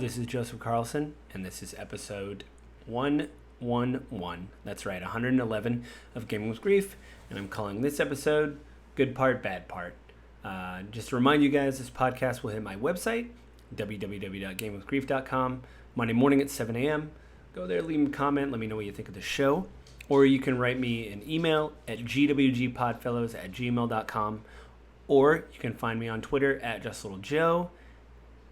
this is Joseph Carlson, and this is episode 111. That's right, 111 of Gaming with Grief, and I'm calling this episode Good Part, Bad Part. Just to remind you guys, this podcast will hit my website, www.gamewithgrief.com, Monday morning at 7 a.m. Go there, leave me a comment, let me know what you think of the show. Or you can write me an email at gwgpodfellows@gmail.com. Or you can find me on Twitter at JustLittleJoe.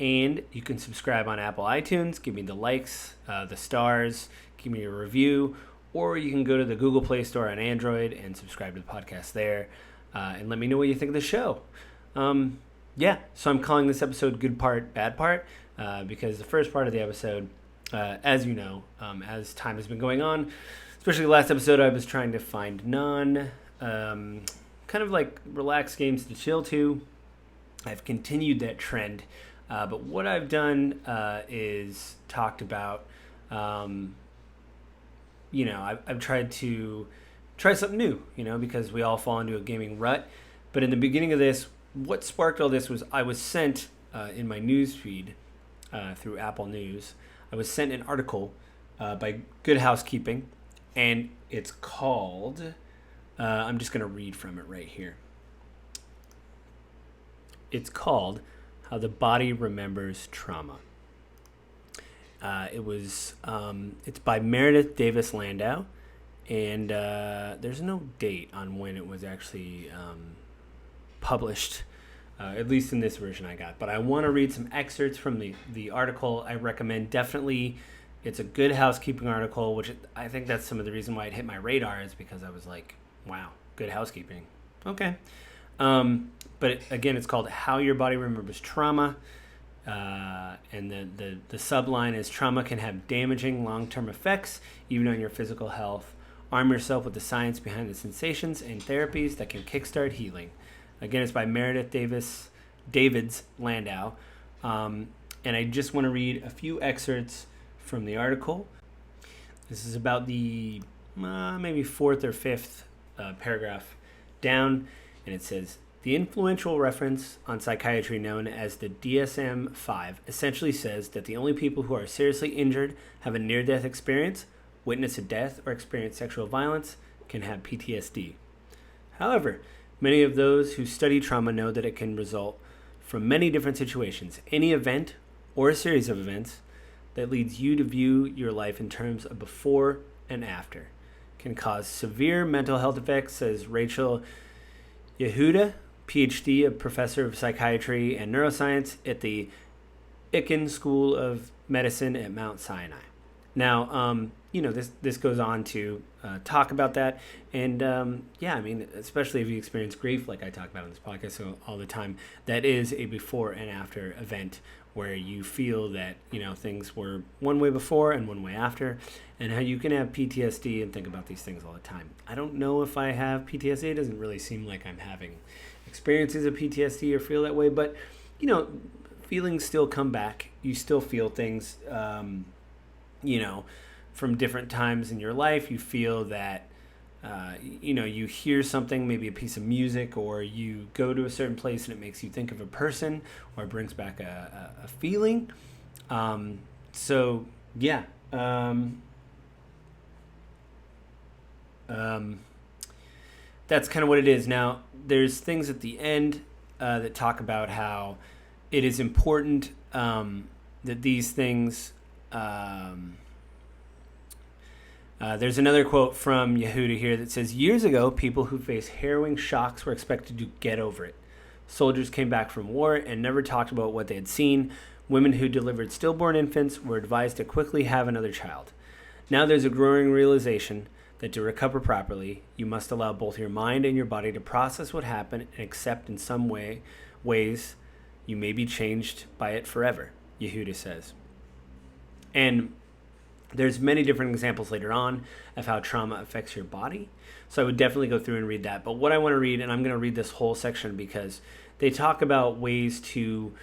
And you can subscribe on Apple iTunes, give me the likes, the stars, give me a review. Or you can go to the Google Play Store on Android and subscribe to the podcast there. And let me know what you think of the show. So I'm calling this episode Good Part, Bad Part, because the first part of the episode, as you know, as time has been going on, especially the last episode, I was trying to find kind of like relaxed games to chill to. I've continued that trend, but what I've done is talked about, I've tried to try something new, because we all fall into a gaming rut. But in the beginning of this, what sparked all this was I was sent in my news feed through Apple News, I was sent an article by Good Housekeeping, and it's called... I'm just going to read from it right here. It's called How the Body Remembers Trauma. It's by Meredith Davis Landau, and there's no date on when it was actually published, at least in this version I got. But I want to read some excerpts from the article. I recommend definitely. It's a Good Housekeeping article, which I think that's some of the reason why it hit my radar is because I was like, wow, Good Housekeeping. Okay. But again, it's called How Your Body Remembers Trauma. And the subline is trauma can have damaging long-term effects, even on your physical health. Arm yourself with the science behind the sensations and therapies that can kickstart healing. Again, it's by Meredith Davids Landau. And I just want to read a few excerpts from the article. This is about the maybe fourth or fifth paragraph down, and it says, the influential reference on psychiatry known as the DSM-5 essentially says that the only people who are seriously injured, have a near-death experience, witness a death, or experience sexual violence can have PTSD. However, many of those who study trauma know that it can result from many different situations, any event or a series of events that leads you to view your life in terms of before and after. Can cause severe mental health effects, says Rachel Yehuda, PhD, a professor of psychiatry and neuroscience at the Icahn School of Medicine at Mount Sinai. Now, this goes on to talk about that. And, especially if you experience grief, like I talk about on this podcast all the time, that is a before and after event where you feel that, things were one way before and one way after, and how you can have PTSD and think about these things all the time. I don't know if I have PTSD. It doesn't really seem like I'm having experiences of PTSD or feel that way, but, feelings still come back. You still feel things, from different times in your life. You feel that, you hear something, maybe a piece of music, or you go to a certain place and it makes you think of a person, or it brings back a feeling. That's kind of what it is. Now, there's things at the end that talk about how it is important that these things... there's another quote from Yehuda here that says, years ago, people who faced harrowing shocks were expected to get over it. Soldiers came back from war and never talked about what they had seen. Women who delivered stillborn infants were advised to quickly have another child. Now there's a growing realization that to recover properly, you must allow both your mind and your body to process what happened and accept in some ways you may be changed by it forever, Yehuda says. And there's many different examples later on of how trauma affects your body. So I would definitely go through and read that. But what I want to read, and I'm going to read this whole section because they talk about ways to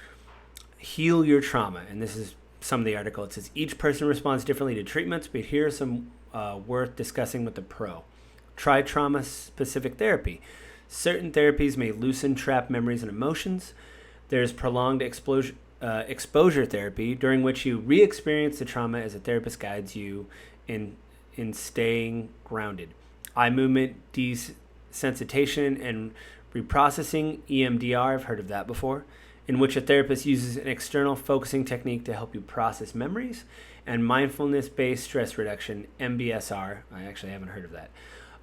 heal your trauma. And this is some of the article. It says, each person responds differently to treatments, but here are some worth discussing with the pro. Try trauma-specific therapy. Certain therapies may loosen trapped memories and emotions. There's prolonged exposure therapy, during which you re-experience the trauma as a therapist guides you in staying grounded. Eye movement desensitization and reprocessing, EMDR, I've heard of that before, in which a therapist uses an external focusing technique to help you process memories, and mindfulness-based stress reduction, MBSR. I actually haven't heard of that.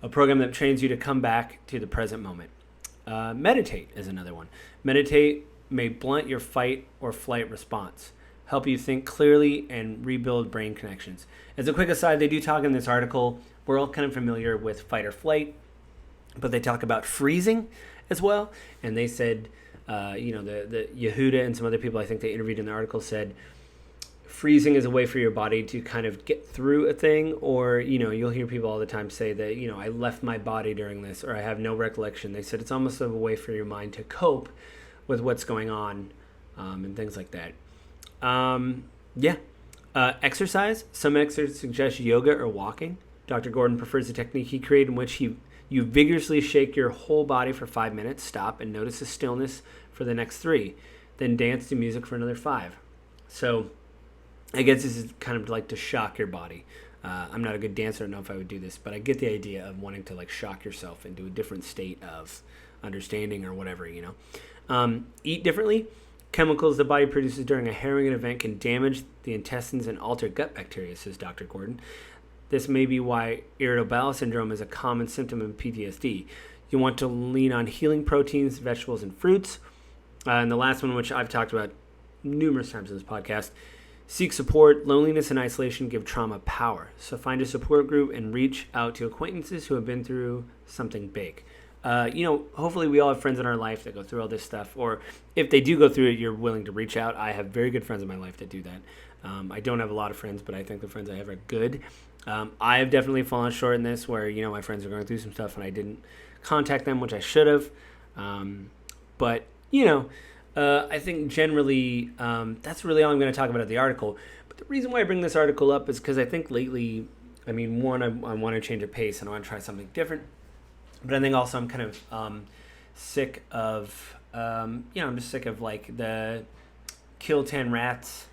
A program that trains you to come back to the present moment. Meditate is another one. Meditate may blunt your fight or flight response, help you think clearly, and rebuild brain connections. As a quick aside, they do talk in this article, we're all kind of familiar with fight or flight, but they talk about freezing as well. And they said, the Yehuda and some other people I think they interviewed in the article said, freezing is a way for your body to kind of get through a thing, or, you'll hear people all the time say that, I left my body during this, or I have no recollection. They said it's almost a way for your mind to cope with what's going on, and things like that. Exercise. Some experts suggest yoga or walking. Dr. Gordon prefers a technique he created in which you vigorously shake your whole body for 5 minutes, stop, and notice the stillness for the next 3. Then dance to music for another 5. So I guess this is kind of like to shock your body. I'm not a good dancer, I don't know if I would do this, but I get the idea of wanting to like shock yourself into a different state of understanding or whatever, Eat differently. Chemicals the body produces during a harrowing event can damage the intestines and alter gut bacteria, says Dr. Gordon. This may be why irritable bowel syndrome is a common symptom of PTSD. You want to lean on healing proteins, vegetables, and fruits. And the last one, which I've talked about numerous times in this podcast, seek support. Loneliness and isolation give trauma power. So find a support group and reach out to acquaintances who have been through something big. Hopefully we all have friends in our life that go through all this stuff, or if they do go through it, you're willing to reach out. I have very good friends in my life that do that. I don't have a lot of friends, but I think the friends I have are good. I have definitely fallen short in this where, my friends are going through some stuff and I didn't contact them, which I should have. I think generally that's really all I'm going to talk about in the article. But the reason why I bring this article up is because I think lately, I want to change a pace and I want to try something different. But I think also I'm kind of sick of, I'm just sick of like the kill 10 rats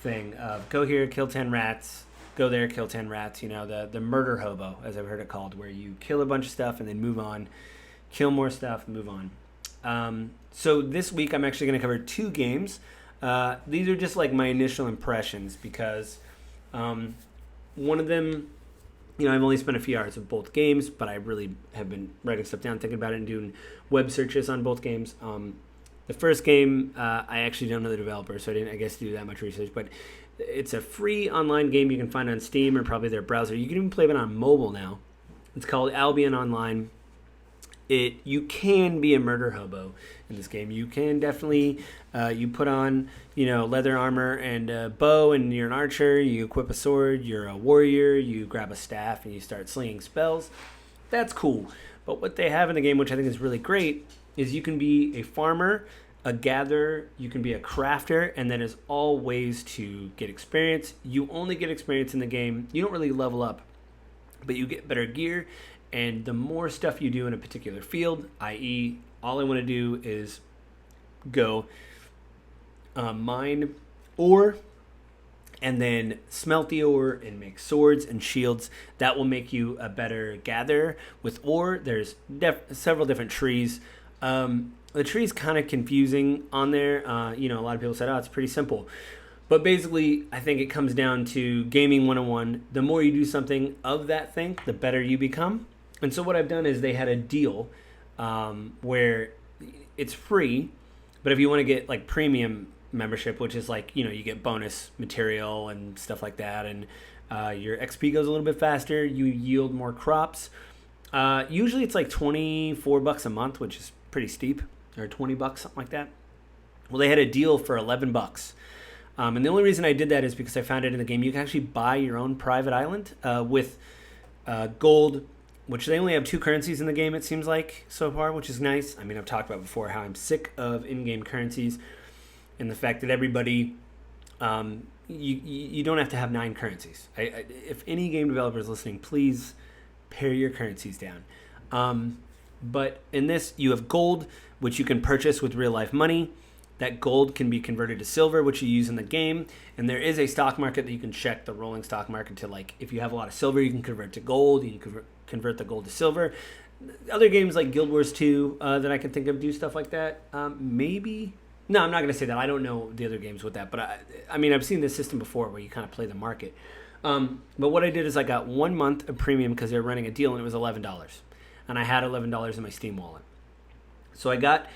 thing of go here, kill 10 rats, go there, kill 10 rats, the murder hobo, as I've heard it called, where you kill a bunch of stuff and then move on, kill more stuff, move on. So this week I'm actually going to cover 2 games. These are just like my initial impressions because one of them, I've only spent a few hours of both games, but I really have been writing stuff down, thinking about it, and doing web searches on both games. The first game, I actually don't know the developer, so I didn't, do that much research, but it's a free online game you can find on Steam or probably their browser. You can even play it on mobile now. It's called Albion Online. You can be a murder hobo in this game. You can definitely, you put on, leather armor and a bow, and you're an archer. You equip a sword. You're a warrior. You grab a staff and you start slinging spells. That's cool. But what they have in the game, which I think is really great, is you can be a farmer, a gatherer, you can be a crafter, and that is all ways to get experience. You only get experience in the game. You don't really level up, but you get better gear. And the more stuff you do in a particular field, i.e., all I want to do is go mine ore and then smelt the ore and make swords and shields. That will make you a better gatherer. With ore, there's several different trees. The tree's kind of confusing on there. A lot of people said, it's pretty simple. But basically, I think it comes down to gaming 101. The more you do something of that thing, the better you become. And so what I've done is they had a deal where it's free, but if you want to get like premium membership, which is like, you get bonus material and stuff like that, and your XP goes a little bit faster, you yield more crops. Usually it's like $24 a month, which is pretty steep, or $20, something like that. Well, they had a deal for $11. And the only reason I did that is because I found it in the game. You can actually buy your own private island with gold, which they only have 2 currencies in the game, it seems like, so far, which is nice. I've talked about before how I'm sick of in-game currencies and the fact that everybody, you don't have to have 9 currencies. If any game developer is listening, please pare your currencies down. But in this, you have gold, which you can purchase with real-life money. that gold can be converted to silver, which you use in the game. And there is a stock market that you can check, the rolling stock market, to like if you have a lot of silver, you can convert to gold. You can convert the gold to silver. Other games like Guild Wars 2 that I can think of do stuff like that. Maybe. No, I'm not going to say that. I don't know the other games with that. But I mean, I've seen this system before where you kind of play the market. But what I did is I got 1 month of premium because they were running a deal, and it was $11. And I had $11 in my Steam wallet. So I got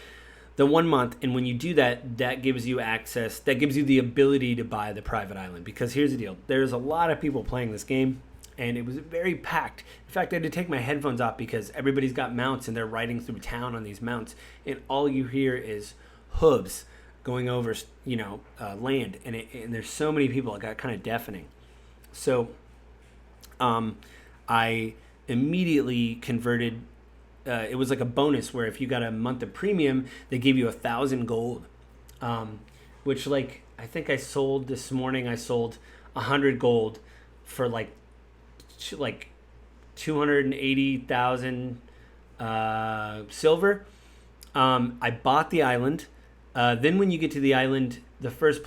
the 1 month, and when you do that, that gives you access, that gives you the ability to buy the private island. Because here's the deal. There's a lot of people playing this game, and it was very packed. In fact, I had to take my headphones off because everybody's got mounts, and they're riding through town on these mounts, and all you hear is hooves going over, land. And there's so many people, it got kind of deafening. So I immediately converted. It was like a bonus where if you got a month of premium, they gave you 1,000 gold, which like I think I sold this morning. I sold 100 gold for like 280,000 silver. I bought the island. Then when you get to the island, the first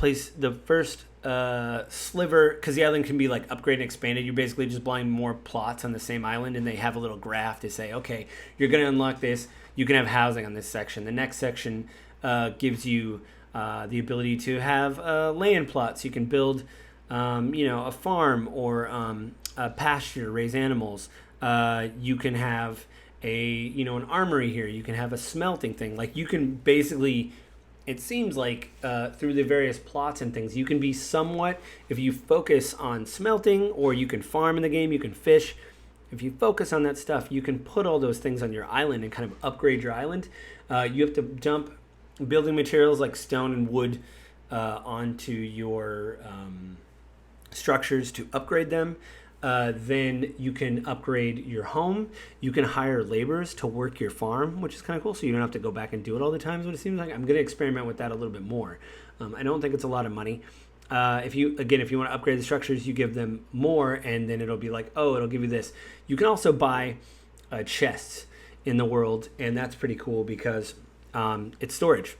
sliver, because the island can be like upgraded and expanded, you're basically just buying more plots on the same island, and they have a little graph to say, okay, you're going to unlock this, you can have housing on this section. The next section gives you the ability to have land plots. You can build a farm or a pasture, raise animals. You can have an armory here. You can have a smelting thing. Like you can basically, it seems like through the various plots and things, you can be somewhat, if you focus on smelting, or you can farm in the game, you can fish. If you focus on that stuff, you can put all those things on your island and kind of upgrade your island. You have to dump building materials like stone and wood onto your structures to upgrade them. Then you can upgrade your home. You can hire laborers to work your farm, which is kind of cool. So you don't have to go back and do it all the time, is what it seems like. I'm going to experiment with that a little bit more. I don't think it's a lot of money. If you want to upgrade the structures, you give them more, and then it'll be like, it'll give you this. You can also buy chests in the world, and that's pretty cool because it's storage.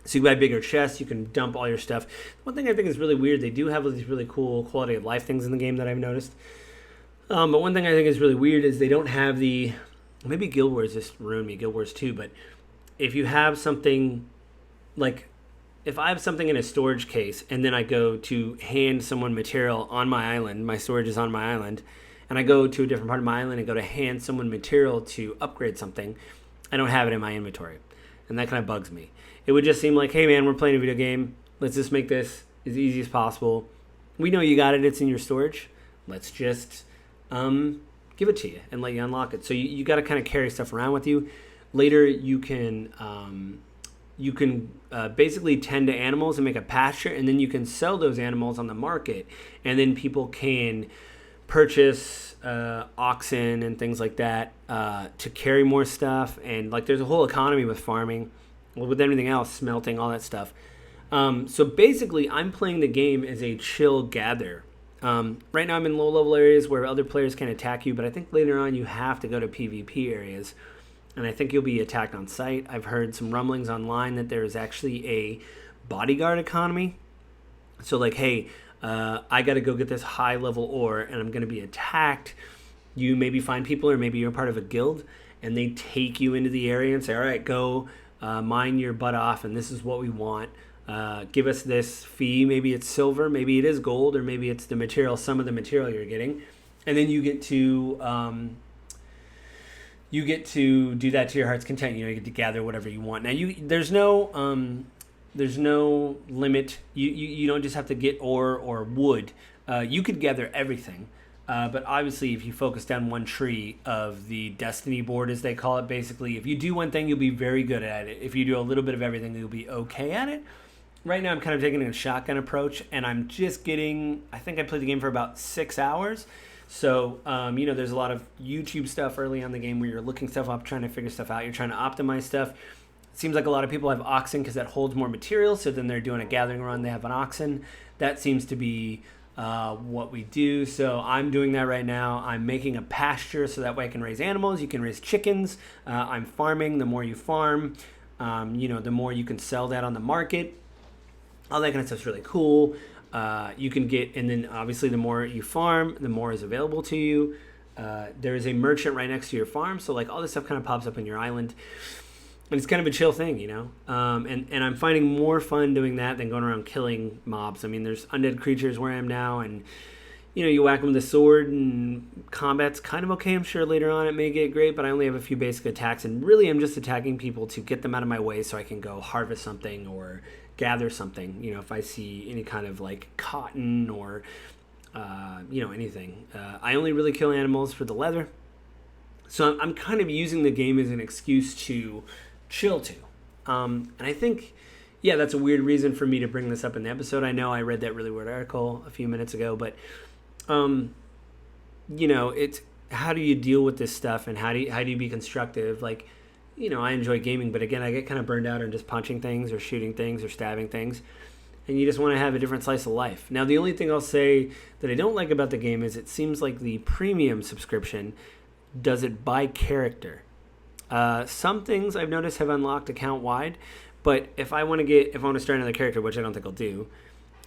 So you buy bigger chests, you can dump all your stuff. One thing I think is really weird, they do have these really cool quality of life things in the game that I've noticed. But one thing I think is really weird is they don't have maybe Guild Wars just ruined me, Guild Wars 2, but if you have something, like, if I have something in a storage case and then I go to hand someone material on my island, my storage is on my island, and I go to a different part of my island and go to hand someone material to upgrade something, I don't have it in my inventory. And that kind of bugs me. It would just seem like, hey man, we're playing a video game. Let's just make this as easy as possible. We know you got it. It's in your storage. Let's just give it to you and let you unlock it. So you got to kind of carry stuff around with you. Later, you can basically tend to animals and make a pasture, and then you can sell those animals on the market, and then people can purchase oxen and things like that to carry more stuff. And like, there's a whole economy with farming. Well, with everything else, smelting, all that stuff. So basically, I'm playing the game as a chill gather. Right now, I'm in low-level areas where other players can attack you, but I think later on you have to go to PvP areas, and I think you'll be attacked on sight. I've heard some rumblings online that there is actually a bodyguard economy. So like, hey, I got to go get this high-level ore, and I'm going to be attacked. You maybe find people, or maybe you're part of a guild, and they take you into the area and say, all right, go mine your butt off, and this is what we want. Give us this fee. Maybe it's silver, maybe it is gold, or maybe it's the material, some of the material you're getting. And then you get to do that to your heart's content. You get to gather whatever you want. Now, there's no limit. You don't just have to get ore or wood. You could gather everything. But obviously, if you focus down one tree of the destiny board, as they call it, basically, if you do one thing, you'll be very good at it. If you do a little bit of everything, you'll be okay at it. Right now, I'm kind of taking a shotgun approach, and I'm just I think I played the game for about 6 hours. So, there's a lot of YouTube stuff early on in the game where you're looking stuff up, trying to figure stuff out. You're trying to optimize stuff. It seems like a lot of people have oxen because that holds more material. So then they're doing a gathering run. They have an oxen. That seems to be what we do. So I'm doing that right now. I'm making a pasture so that way I can raise animals. You can raise chickens. I'm farming. The more you farm, The more you can sell that on the market, all that kind of stuff's really cool. You can get, and then obviously the more you farm, the more is available to you. There is a merchant right next to your farm, so like all this stuff kind of pops up in your island. And it's kind of a chill thing, and I'm finding more fun doing that than going around killing mobs. I mean, there's undead creatures where I am now, and you whack them with a sword, and combat's kind of okay. I'm sure later on it may get great, but I only have a few basic attacks, and really I'm just attacking people to get them out of my way so I can go harvest something or gather something. If I see any kind of like cotton or anything. I only really kill animals for the leather, so I'm kind of using the game as an excuse to chill to. And I think, that's a weird reason for me to bring this up in the episode. I know I read that really weird article a few minutes ago, but, it's how do you deal with this stuff, and how do you be constructive? Like, I enjoy gaming, but again, I get kind of burned out on just punching things or shooting things or stabbing things, and you just want to have a different slice of life. Now, the only thing I'll say that I don't like about the game is it seems like the premium subscription does it by character. Some things I've noticed have unlocked account-wide, but if I want to start another character, which I don't think I'll do,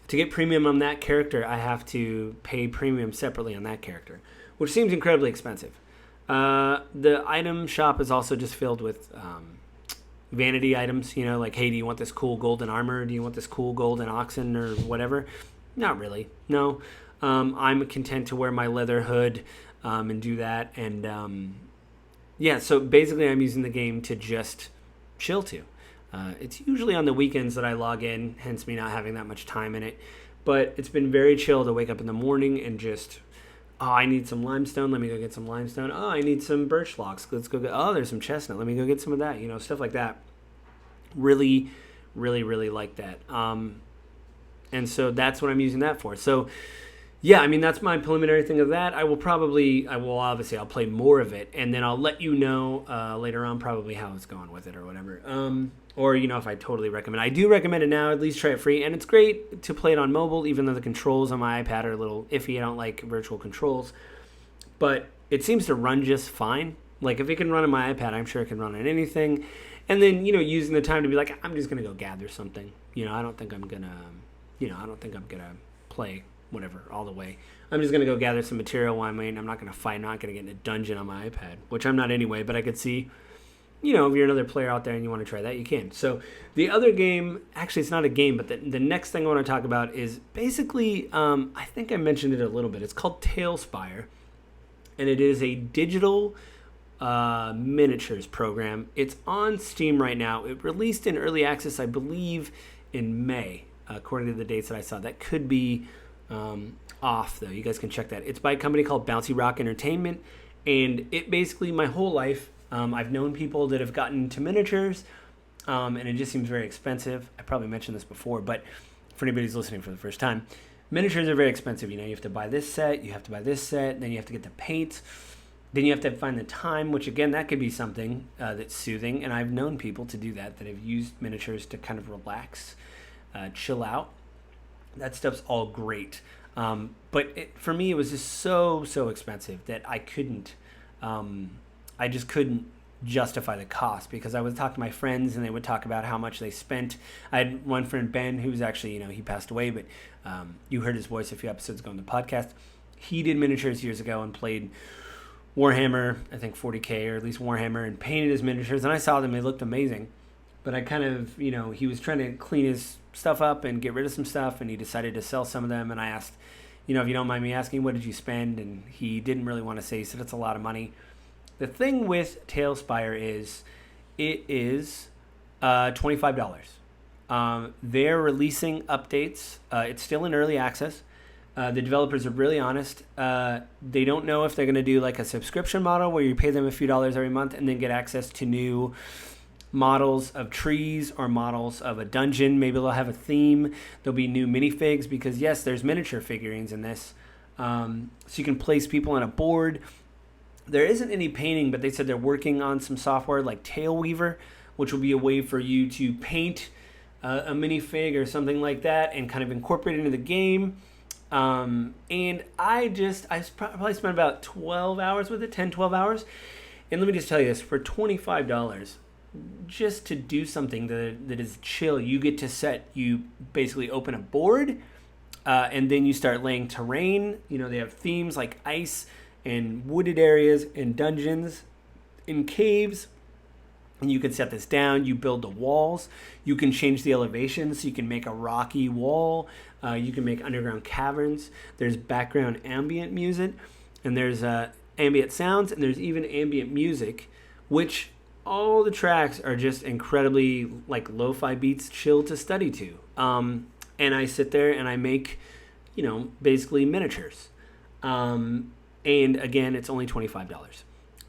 to get premium on that character, I have to pay premium separately on that character, which seems incredibly expensive. The item shop is also just filled with vanity items, like, hey, do you want this cool golden armor? Do you want this cool golden oxen or whatever? Not really, no. I'm content to wear my leather hood and do that, and so basically I'm using the game to just chill to. It's usually on the weekends that I log in, hence me not having that much time in it. But it's been very chill to wake up in the morning and just, I need some limestone. Let me go get some limestone. Oh, I need some birch logs. Let's go get, there's some chestnut. Let me go get some of that. Stuff like that. Really, really, really like that. And so that's what I'm using that for. So, that's my preliminary thing of that. I'll play more of it, and then I'll let you know later on probably how it's going with it or whatever. Or, if I totally recommend it. I do recommend it now. At least try it free. And it's great to play it on mobile, even though the controls on my iPad are a little iffy. I don't like virtual controls. But it seems to run just fine. Like, if it can run on my iPad, I'm sure it can run on anything. And then, using the time to be like, I'm just going to go gather something. I don't think I'm going to play whatever all the way. I'm just going to go gather some material while I'm waiting. I'm not going to fight. I'm not going to get in a dungeon on my iPad, which I'm not anyway, but I could see, if you're another player out there and you want to try that, you can. So the other game, actually it's not a game, but the next thing I want to talk about is basically, I think I mentioned it a little bit. It's called Tailspire, and it is a digital miniatures program. It's on Steam right now. It released in early access, I believe, in May, according to the dates that I saw. That could be off, though. You guys can check that. It's by a company called Bouncy Rock Entertainment, and it basically, my whole life, I've known people that have gotten into miniatures, and it just seems very expensive. I probably mentioned this before, but for anybody who's listening for the first time, miniatures are very expensive. You have to buy this set, you have to buy this set, then you have to get the paint, then you have to find the time, which again, that could be something that's soothing, and I've known people to do that have used miniatures to kind of relax, chill out. That stuff's all great. But for me, it was just so expensive that I just couldn't justify the cost, because I would talk to my friends and they would talk about how much they spent. I had one friend, Ben, who was actually, he passed away, but you heard his voice a few episodes ago in the podcast. He did miniatures years ago and played Warhammer, I think 40K, or at least Warhammer, and painted his miniatures, and I saw them. They looked amazing. But I kind of, he was trying to clean his stuff up and get rid of some stuff, and he decided to sell some of them, and I asked, if you don't mind me asking, what did you spend? And he didn't really want to say. He said it's a lot of money. The thing with Tailspire is it is $25. They're releasing updates. It's still in early access. The developers are really honest. They don't know if they're going to do like a subscription model where you pay them a few dollars every month and then get access to new models of trees or models of a dungeon. Maybe they'll have a theme. There'll be new minifigs, because yes, there's miniature figurines in this. So you can place people on a board. There isn't any painting, but they said they're working on some software like Tailweaver, which will be a way for you to paint a minifig or something like that and kind of incorporate it into the game. And I probably spent about 12 hours with it, 10, 12 hours. And let me just tell you this, for $25, just to do something that is chill. You basically open a board, and then you start laying terrain. They have themes like ice and wooded areas and dungeons and caves. And you can set this down. You build the walls. You can change the elevations. So you can make a rocky wall. You can make underground caverns. There's background ambient music. And there's ambient sounds. And there's even ambient music, which all the tracks are just incredibly like lo-fi beats, chill to study to. And I sit there and I make, basically miniatures. And again, it's only $25.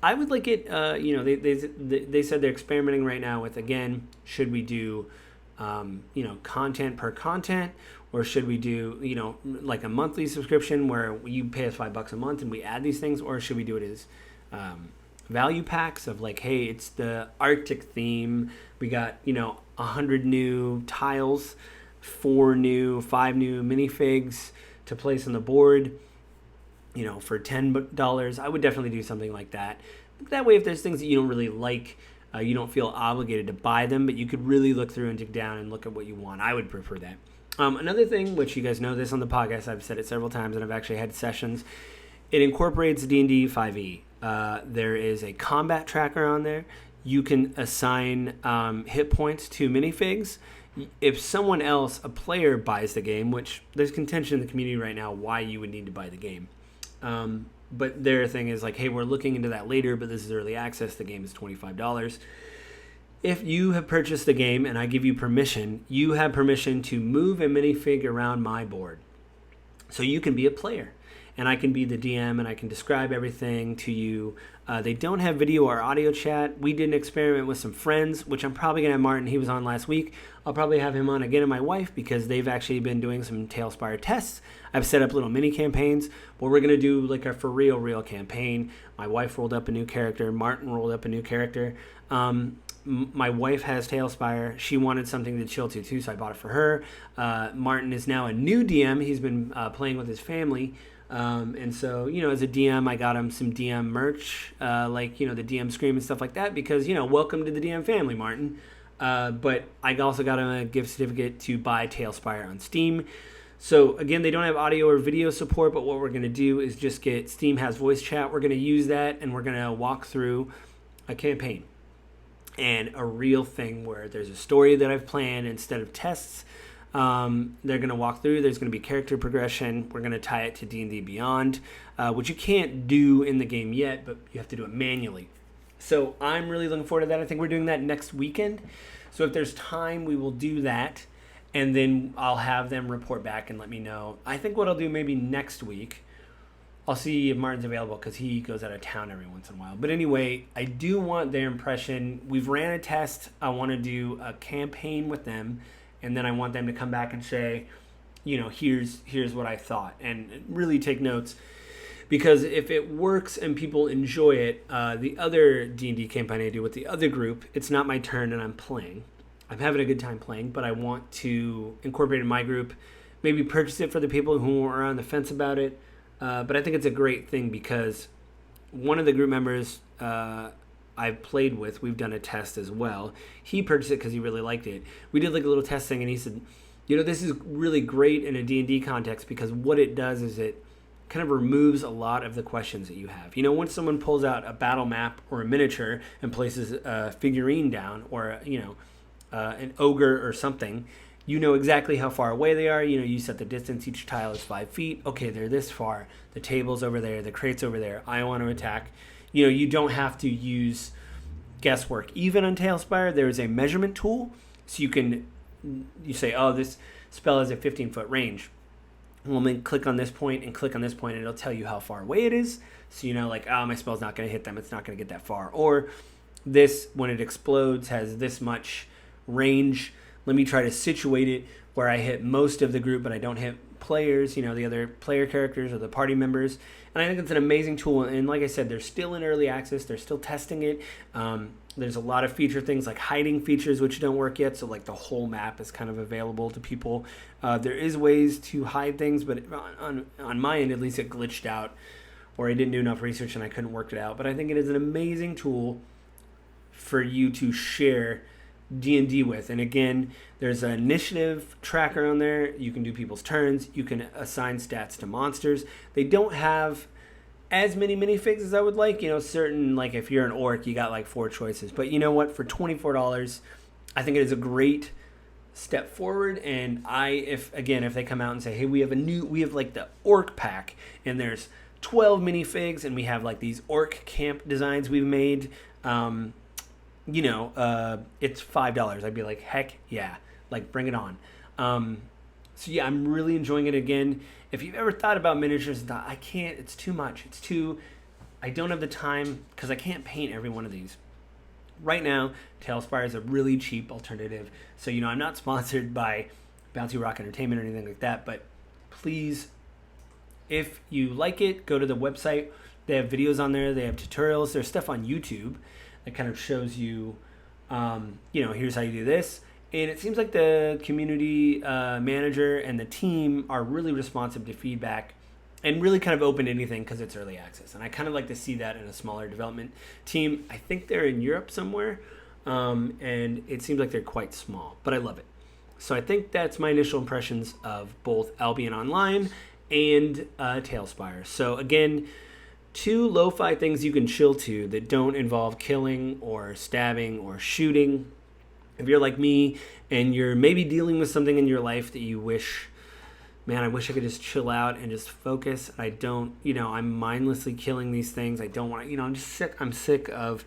I would like it. They said they're experimenting right now with, again, should we do, content per content, or should we do, like a monthly subscription where you pay us $5 a month and we add these things, or should we do it as value packs of like, hey, it's the Arctic theme. We got 100 new tiles, 5 new minifigs to place on the board. For $10, I would definitely do something like that. That way, if there's things that you don't really like, you don't feel obligated to buy them, but you could really look through and dig down and look at what you want. I would prefer that. Another thing, which you guys know this on the podcast, I've said it several times, and I've actually had sessions, it incorporates D&D 5e. There is a combat tracker on there. You can assign hit points to minifigs. If someone else, a player, buys the game, which there's contention in the community right now why you would need to buy the game. But their thing is like, hey, we're looking into that later, but this is early access. The game is $25. If you have purchased the game and I give you permission, you have permission to move a minifig around my board. So you can be a player and I can be the DM and I can describe everything to you. They don't have video or audio chat. We did an experiment with some friends, which I'm probably going to have Martin. He was on last week. I'll probably have him on again, and my wife, because they've actually been doing some Tailspire tests. I've set up little mini campaigns, but we're going to do like a for real campaign. My wife rolled up a new character. Martin rolled up a new character. My wife has Tailspire. She wanted something to chill to too, so I bought it for her. Martin is now a new DM. He's been playing with his family. And so, as a DM, I got him some DM merch, like, the DM scream and stuff like that, because, welcome to the DM family, Martin. But I also got him a gift certificate to buy Tailspire on Steam. So again, they don't have audio or video support, but what we're going to do is just Steam has voice chat. We're going to use that, and we're going to walk through a campaign and a real thing where there's a story that I've planned instead of tests. They're going to walk through. There's going to be character progression. We're going to tie it to D&D Beyond, which you can't do in the game yet, but you have to do it manually. So I'm really looking forward to that. I think we're doing that next weekend. So if there's time, we will do that. And then I'll have them report back and let me know. I think what I'll do maybe next week, I'll see if Martin's available because he goes out of town every once in a while. But anyway, I do want their impression. We've ran a test. I want to do a campaign with them. And then I want them to come back and say, here's what I thought. And really take notes. Because if it works and people enjoy it, the other D&D campaign I do with the other group, it's not my turn and I'm playing. I'm having a good time playing, but I want to incorporate it in my group. Maybe purchase it for the people who are on the fence about it. But I think it's a great thing because one of the group members I've played with, we've done a test as well. He purchased it because he really liked it. We did like a little test thing, and he said, this is really great in a D&D context because what it does is it kind of removes a lot of the questions that you have. When someone pulls out a battle map or a miniature and places a figurine down or, an ogre or something, you know exactly how far away they are. You set the distance. Each tile is 5 feet. Okay, they're this far. The table's over there. The crate's over there. I want to attack. You don't have to use guesswork. Even on Tailspire, there is a measurement tool. So you say, oh, this spell has a 15-foot range. Well, then click on this point and click on this point, and it'll tell you how far away it is. So my spell's not going to hit them. It's not going to get that far. Or this, when it explodes, has this much range. Let me try to situate it where I hit most of the group, but I don't hit players, the other player characters or the party members. And I think it's an amazing tool. And like I said, they're still in early access. They're still testing it. There's a lot of feature things like hiding features, which don't work yet. So like the whole map is kind of available to people. There is ways to hide things, but on my end, at least it glitched out or I didn't do enough research and I couldn't work it out. But I think it is an amazing tool for you to share D&D with. And again, there's an initiative tracker on there. You can do people's turns. You can assign stats to monsters. They don't have as many minifigs as I would like. Certain, like if you're an orc, you got like 4 choices. But you know what? For $24, I think it is a great step forward. And if they come out and say, hey, we have like the orc pack, and there's 12 minifigs, and we have like these orc camp designs we've made, it's $5. I'd be like, heck yeah, like bring it on. So yeah, I'm really enjoying it. Again, if you've ever thought about miniatures, I can't, it's too much. I don't have the time because I can't paint every one of these. Right now, Tailspire is a really cheap alternative. So, I'm not sponsored by Bouncy Rock Entertainment or anything like that, but please, if you like it, go to the website. They have videos on there. They have tutorials. There's stuff on YouTube that kind of shows you, here's how you do this. And it seems like the community manager and the team are really responsive to feedback and really kind of open to anything because it's early access. And I kind of like to see that in a smaller development team. I think they're in Europe somewhere, and it seems like they're quite small, but I love it. So I think that's my initial impressions of both Albion Online and Tailspire. So again, 2 lo-fi things you can chill to that don't involve killing or stabbing or shooting. If you're like me and you're maybe dealing with something in your life that you wish, man, I wish I could just chill out and just focus. I don't, I'm mindlessly killing these things. I don't want to, I'm just sick. I'm sick of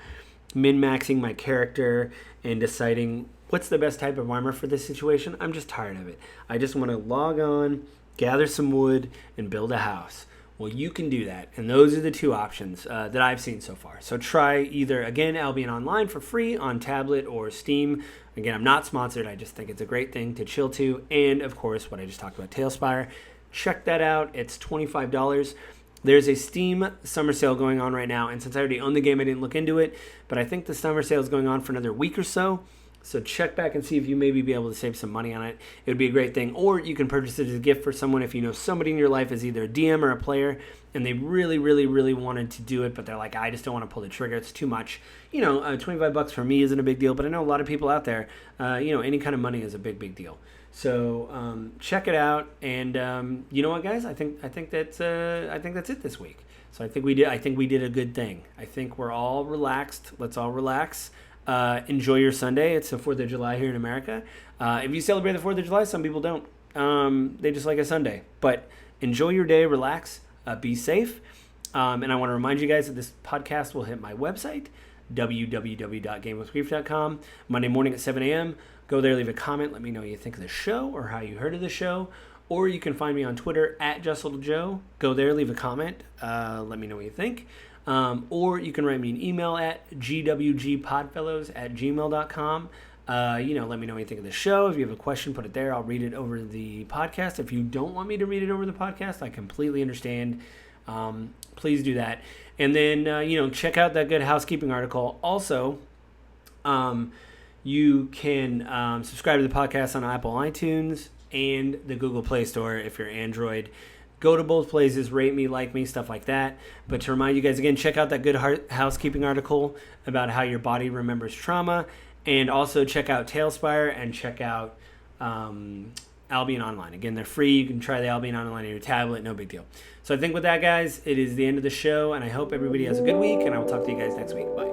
min-maxing my character and deciding what's the best type of armor for this situation. I'm just tired of it. I just want to log on, gather some wood, and build a house. Well, you can do that, and those are the 2 options that I've seen so far. So try either, again, Albion Online for free on tablet or Steam. Again, I'm not sponsored. I just think it's a great thing to chill to. And, of course, what I just talked about, Tailspire. Check that out. It's $25. There's a Steam summer sale going on right now, and since I already own the game, I didn't look into it, but I think the summer sale is going on for another week or so. So check back and see if you maybe be able to save some money on it. It would be a great thing. Or you can purchase it as a gift for someone if you know somebody in your life is either a DM or a player and they really, really, really wanted to do it, but they're like, I just don't want to pull the trigger. It's too much. $25 for me isn't a big deal, but I know a lot of people out there, any kind of money is a big, big deal. So check it out. And you know what, guys? I think that's it this week. So I think we did a good thing. I think we're all relaxed. Let's all relax. Enjoy your Sunday. It's the 4th of July here in America. If you celebrate the 4th of July, some people don't. They just like a Sunday. But enjoy your day, relax, be safe. And I want to remind you guys that this podcast will hit my website, www.gamewithgrief.com, Monday morning at 7 a.m. Go there, leave a comment. Let me know what you think of the show or how you heard of the show. Or you can find me on Twitter at JustLittleJoe. Go there, leave a comment. Let me know what you think. Or you can write me an email at gwgpodfellows@gmail.com. Let me know what you think of the show. If you have a question, put it there. I'll read it over the podcast. If you don't want me to read it over the podcast, I completely understand. Please do that. And then, check out that Good Housekeeping article. Also, you can subscribe to the podcast on Apple iTunes and the Google Play Store if you're Android. Go to both places, rate me, like me, stuff like that. But to remind you guys again, check out that Good Housekeeping article about how your body remembers trauma. And also check out Tailspire and check out Albion Online. Again, they're free. You can try the Albion Online on your tablet. No big deal. So I think with that, guys, it is the end of the show. And I hope everybody has a good week. And I will talk to you guys next week. Bye.